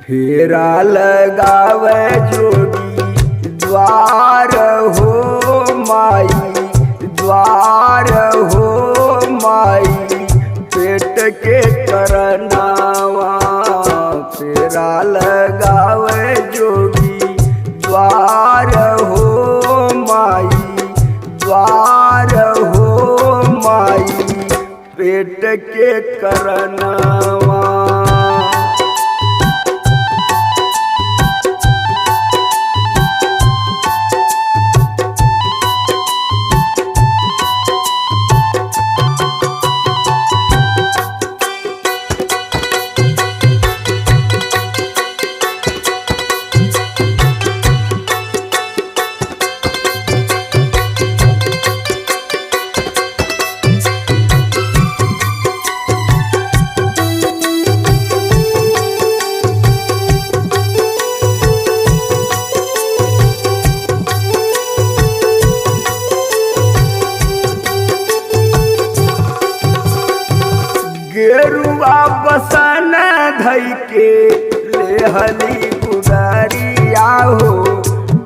फेरा लगावे जोगी द्वार हो माई, द्वार हो माई, पेट के करनावा। फेरा लगावे जोगी द्वार हो माई, द्वार हो माई, पेट के करनावा। गेरुआ बसन धई के लेहली गुदरिया हो,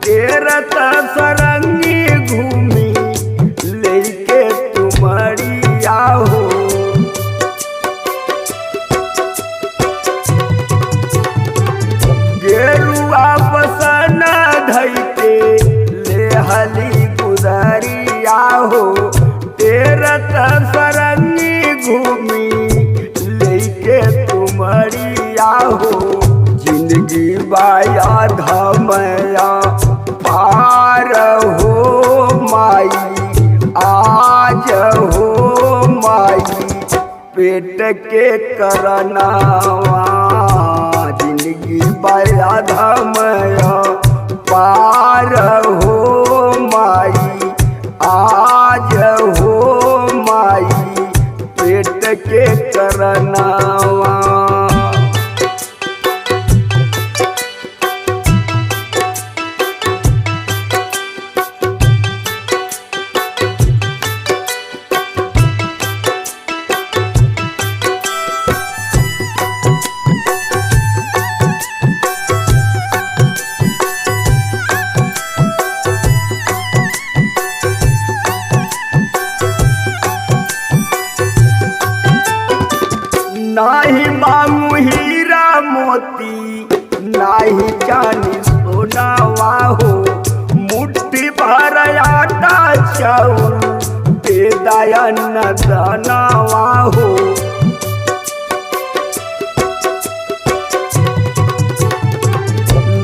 तेरत सरंगी घूमी लेके तुमरिया हो। गेरुआ बसन धई के लेहली गुदरिया हो, तेरत सरंगी घूमी तुमरिया हो। जिंदगी बाया धमया पार हो माई, आज हो माई, पेट के करनावा। जिंदगी बाया धमया पार हो माई, आज हो माई, पेट के करनावा। नाही मांगू हीरा मोती, नाही चांदी सोनावा हो, मुट्ठी भर आटा चाउर दे दयन दानवा हो।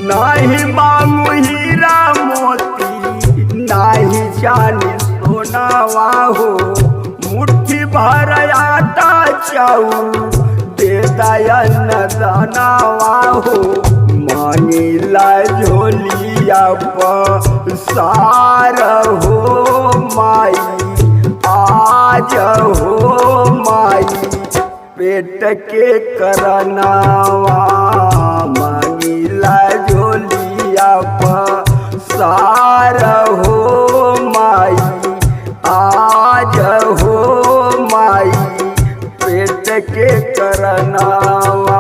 नाही मांगू हीरा मोती, नाही चांदी सोनावा हो, मुट्ठी भर आटा चाउर दे दयन दानवा हो। मांगिला झोलिया पसार हो माई, आज हो माई, पेट के करनावा। मांगिला झोलिया पसार हो माई, आज हो माई, पेट के करनावा।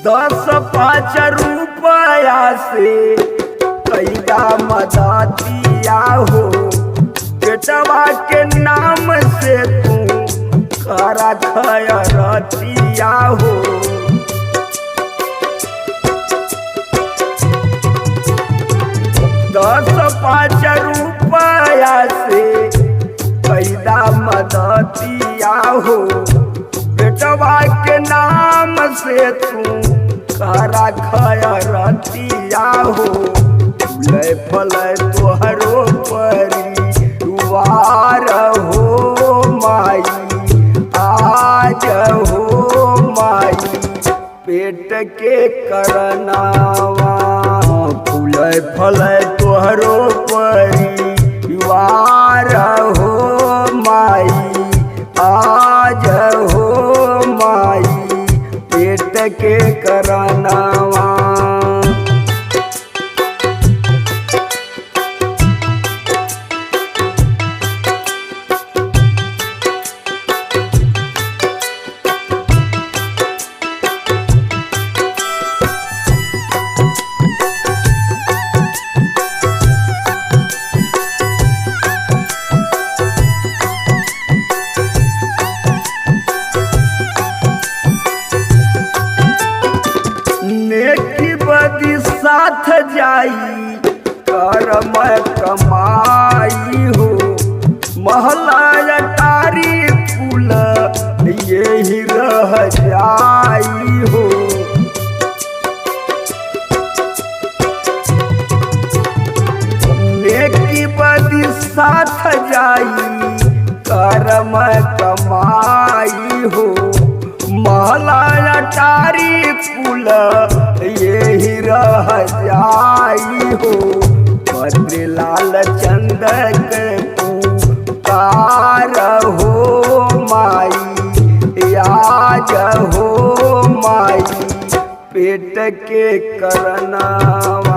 दस पाँच रुपया से कैदा मदतिया हो, बेटवा के नाम से तू करा खयरतिया हो। दस पाँच रुपया से कैदा मदतिया हो, बेटवा के नाम से तू करा खयरतिया हो फूले फले तोहरो परिवार हो माई आज हो माई पेट के करनावा फूले फले तोहरो परिवार हो माई आज हो माई पेट के करनावा। नेकी बदी साथ जाई करम कमाई हो महला अटारी फूल यही रह जाई हो। नेकी बदी साथ जाई करम कमाई हो महला अटारी फूल यही रह जाई हो। भद्र लाल चंद के पुकार हो माई आज हो माई पेट के करनावा।